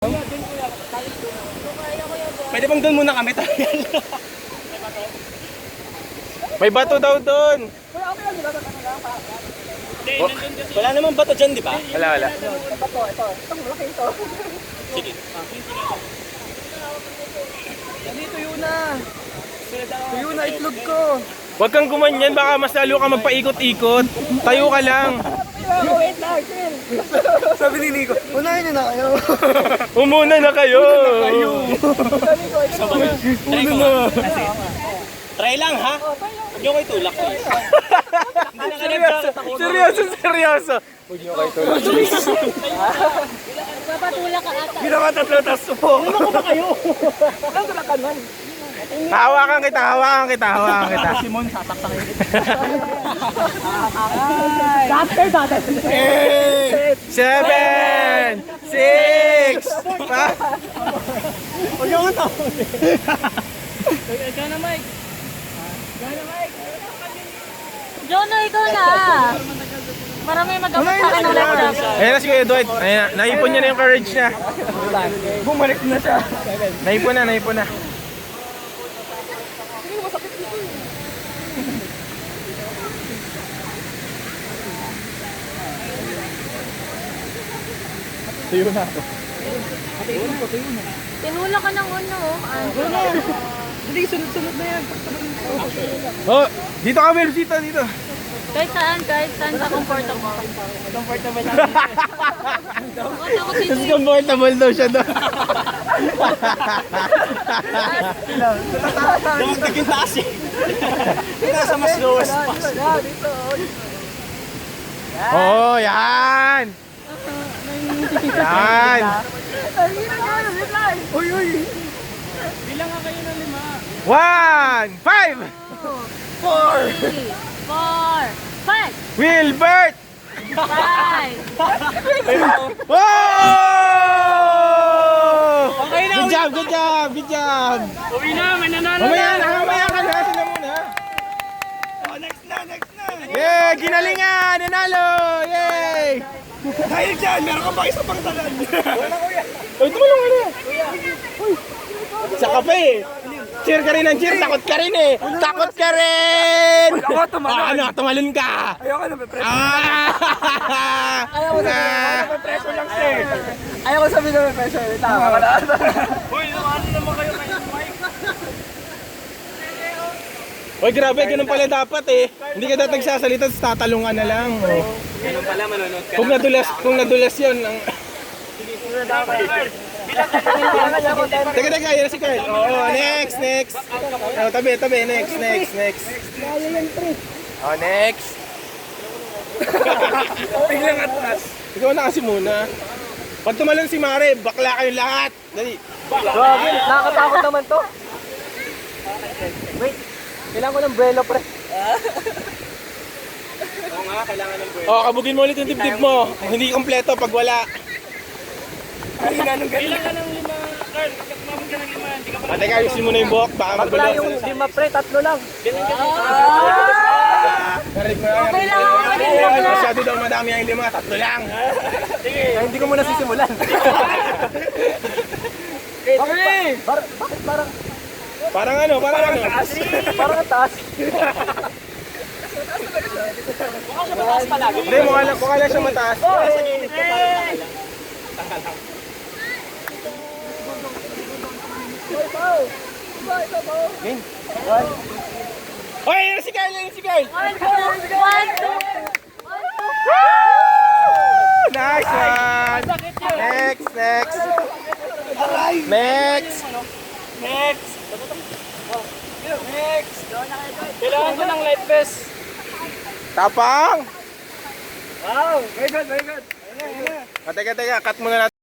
Pwede bang doon muna kami tayo? May bato daw doon. Wala namang bato dyan, di ba? Wala. Ito, itong malaki ito. Sige. Hindi, tuyo na. Tuyo na itlog ko. Huwag kang gumanyan, baka mas lalo ka magpaikot-ikot. Tayo ka lang. Wait lang, chill. Sabi ni Nico, unahin nyo na kayo. Umuna na kayo. Sabi ko, ito na. Try lang ha? Huwag nyo kayo tulak. Seryoso. Huwag nyo kayo tulak. Papatulak ka ata. Ginakatatlo, tas supo. Ano ko ba kayo? Ano tulakan man? Hawakan kita. Simon, sasaksak yun. Dati. 8, 7, 6. Huwag yung ito. Ikaw na, Mike. Jono, ikaw na. Para may mag-abot sa akin ng laptop. Ayan na si Kuya Dwight. Ayan na. Naipon niya na yung courage niya. Bumalik na siya. Naipon na. Tuyo na ako. Tinula ka ng ano. Hindi, sunod-sunod na yan. Oh, dito ka, Mel. Dito. Kahit saan ka comfortable. Comfortable na. Ako dito Mas comfortable daw siya doon. Dumating yung taas eh. Nasa mas lowest pass. Dito. Oo, yan. Yan. Uy. 1, 5. 4, 5, Wilbert. 5. Wow! Good job. Uwi na, may nanalo Mamaya ka na. Sila muna. Next na. Yay! Ginalingan! Nanalo! Yay! Dahil dyan, meron ka ba isang pangtalan? Uy, tumulong ka na. Sa kape eh. Cheer ka rin ng cheer. Takot ka rin eh. Takot ka rin! Ako, tumalon. Tumalon ka. Ayoko na, may preso. Ayaw mo na. May preso lang siya eh. Ayoko sabihin na may preso. Tama ka na. Uy, ano naman kayo kayo, Mike? Uy, grabe. Ganun pala dapat eh. Hindi ka dapat nagsasalita, tatalungan na lang. Oh. Ganun pala, manonood ka. Kung nadulas yun, ang... Teka, yan si Carl. Oo, next. Oh, tabi, next. Oh, next. Biglang atras. Ikaw na kasi muna. Pag tumalon si Mare, bakla kayong lahat. Dali. Grabe, nakakatakot naman to. Wait, kailangan ko ng brelo, pre. Oo nga, kailangan ng break. Oh, kabugin mo ulit yung dibdib mo. Hindi kompleto pag wala. Kailangan ng 5, Carl. Kapag kumabog ka ng 5, hindi ka pa. Ate, ayusin mo na yung buhok. Baka Pag wala magulo. yung 5, pre, 3 lang. Karig mo Okay lang ako maging bakla. Masyado daw madami ang 5. 3 lang. Sige. Hindi ko muna sisimulan. Okay. Bakit parang Parang ano? Parang ang taas. Hindi, mukha lang siya mataas. Game. Hoy, yan si Kyle! 1, 2, 1, 2. Nice one! Next! Kailangan ko ng light vest. Tapang! Wow, very good. Teka, cut muna natin.